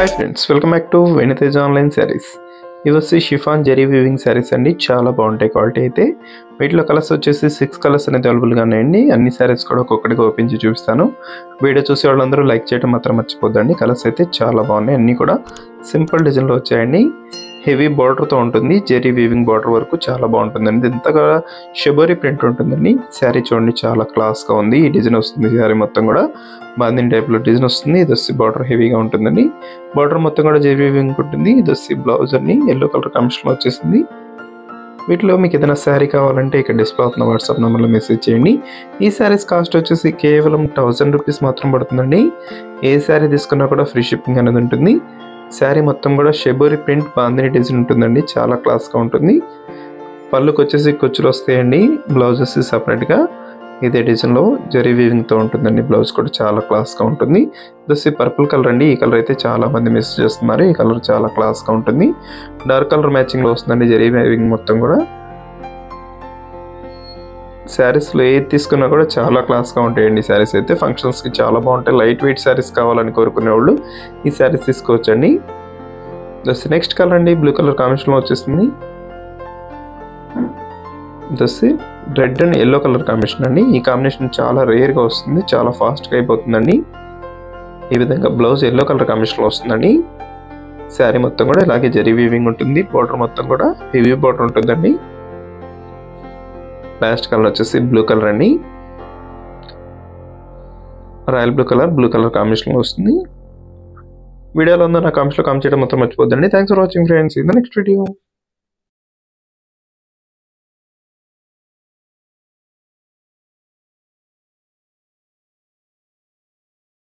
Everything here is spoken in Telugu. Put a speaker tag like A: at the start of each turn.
A: Hi friends, welcome back to Venu Teja online sarees. ఇవొచ్చి షిఫాన్ జరీ వీవింగ్ సారీస్ అండి. చాలా బాగుంటాయి క్వాలిటీ అయితే. వీటిలో కలర్స్ వచ్చేసి 6 కలర్స్ అనేది అవైలబుల్ గా ఉన్నాయండి. అన్ని సారీస్ కూడా ఒక్కొక్కటిగా ఓపెన్ చేసి చూపిస్తాను. వీడియో చూసే వాళ్ళందరూ లైక్ చేయడం మాత్రం మర్చిపోద్దండి. కలర్స్ అయితే చాలా బాగున్నాయి. అన్ని కూడా సింపుల్ డిజైన్ లో వచ్చాయండి. హెవీ బార్డర్ తో ఉంటుంది. జరీ వీవింగ్ బార్డర్ వరకు చాలా బాగుంటుందండి. ఇంతగా షిబోరి ప్రింట్ ఉంటుందండి. సారీ చూడండి చాలా క్లాస్ గా ఉంది. ఈ డిజైన్ వస్తుంది సారీ మొత్తం కూడా బాందిని టైప్ లో డిజైన్ వస్తుంది. ఇది వచ్చి బార్డర్ హెవీగా ఉంటుందండి. బార్డర్ మొత్తం కూడా జరీ వీవింగ్ ఉంటుంది. ఇది వచ్చి బ్లౌజ్ అన్ని yellow కలర్ కాంబినేషన్ లో వచ్చేసింది. వీటిలో మీకు ఏదైనా శారీ కావాలంటే ఇక్కడ డిస్ప్లే అవుతున్న వాట్సాప్ నెంబర్లో మెసేజ్ చేయండి. ఈ శారీస్ కాస్ట్ వచ్చేసి కేవలం 1000 రూపీస్ మాత్రం పడుతుందండి. ఏ శారీ తీసుకున్నా కూడా ఫ్రీ షిప్పింగ్ అనేది ఉంటుంది. శారీ మొత్తం కూడా షిబోరి ప్రింట్ బాందిని డిజైన్ ఉంటుందండి. చాలా క్లాస్గా ఉంటుంది. పళ్ళుకి వచ్చేసి కుచ్చులు వస్తాయండి. బ్లౌజ్ వచ్చి సపరేట్గా ఇదే డిజైన్లో జరీ వీవింగ్తో ఉంటుందండి. బ్లౌజ్ కూడా చాలా క్లాస్గా ఉంటుంది. ఇది పర్పుల్ కలర్ అండి. ఈ కలర్ అయితే చాలా మంది మిస్ చేస్తున్నారు. ఈ కలర్ చాలా క్లాస్గా ఉంటుంది. డార్క్ కలర్ మ్యాచింగ్లో వస్తుందండి జరీ వీవింగ్ మొత్తం కూడా. శారీస్లో ఏది తీసుకున్నా కూడా చాలా క్లాస్గా ఉంటాయండి. శారీస్ అయితే ఫంక్షన్స్కి చాలా బాగుంటాయి. లైట్ వెయిట్ శారీస్ కావాలని కోరుకునే వాళ్ళు ఈ శారీస్ తీసుకోవచ్చండి. నెక్స్ట్ కలర్ అండి బ్లూ కలర్ కాంబినేషన్లో వచ్చేస్తుంది. దసి red and yellow colour combination అండి. ఈ కాంబినేషన్ చాలా రేర్గా వస్తుంది. చాలా ఫాస్ట్గా అయిపోతుందండి. ఈ విధంగా బ్లౌజ్ yellow కలర్ కాంబినేషన్లో వస్తుందండి. శారీ మొత్తం కూడా ఇలాగే జరీ వీవింగ్ ఉంటుంది. బార్డర్ మొత్తం కూడా హెవీ బార్డర్ ఉంటుందండి. లాస్ట్ కలర్ వచ్చేసి బ్లూ కలర్ అండి. రాయల్ బ్లూ కలర్ కాంబినేషన్లో వస్తుంది. వీడియోలో ఉందో నా కామెంట్స్లో కామెంట్ చేయడం మాత్రం మర్చిపోద్దండి. Thanks for watching friends. In the next video.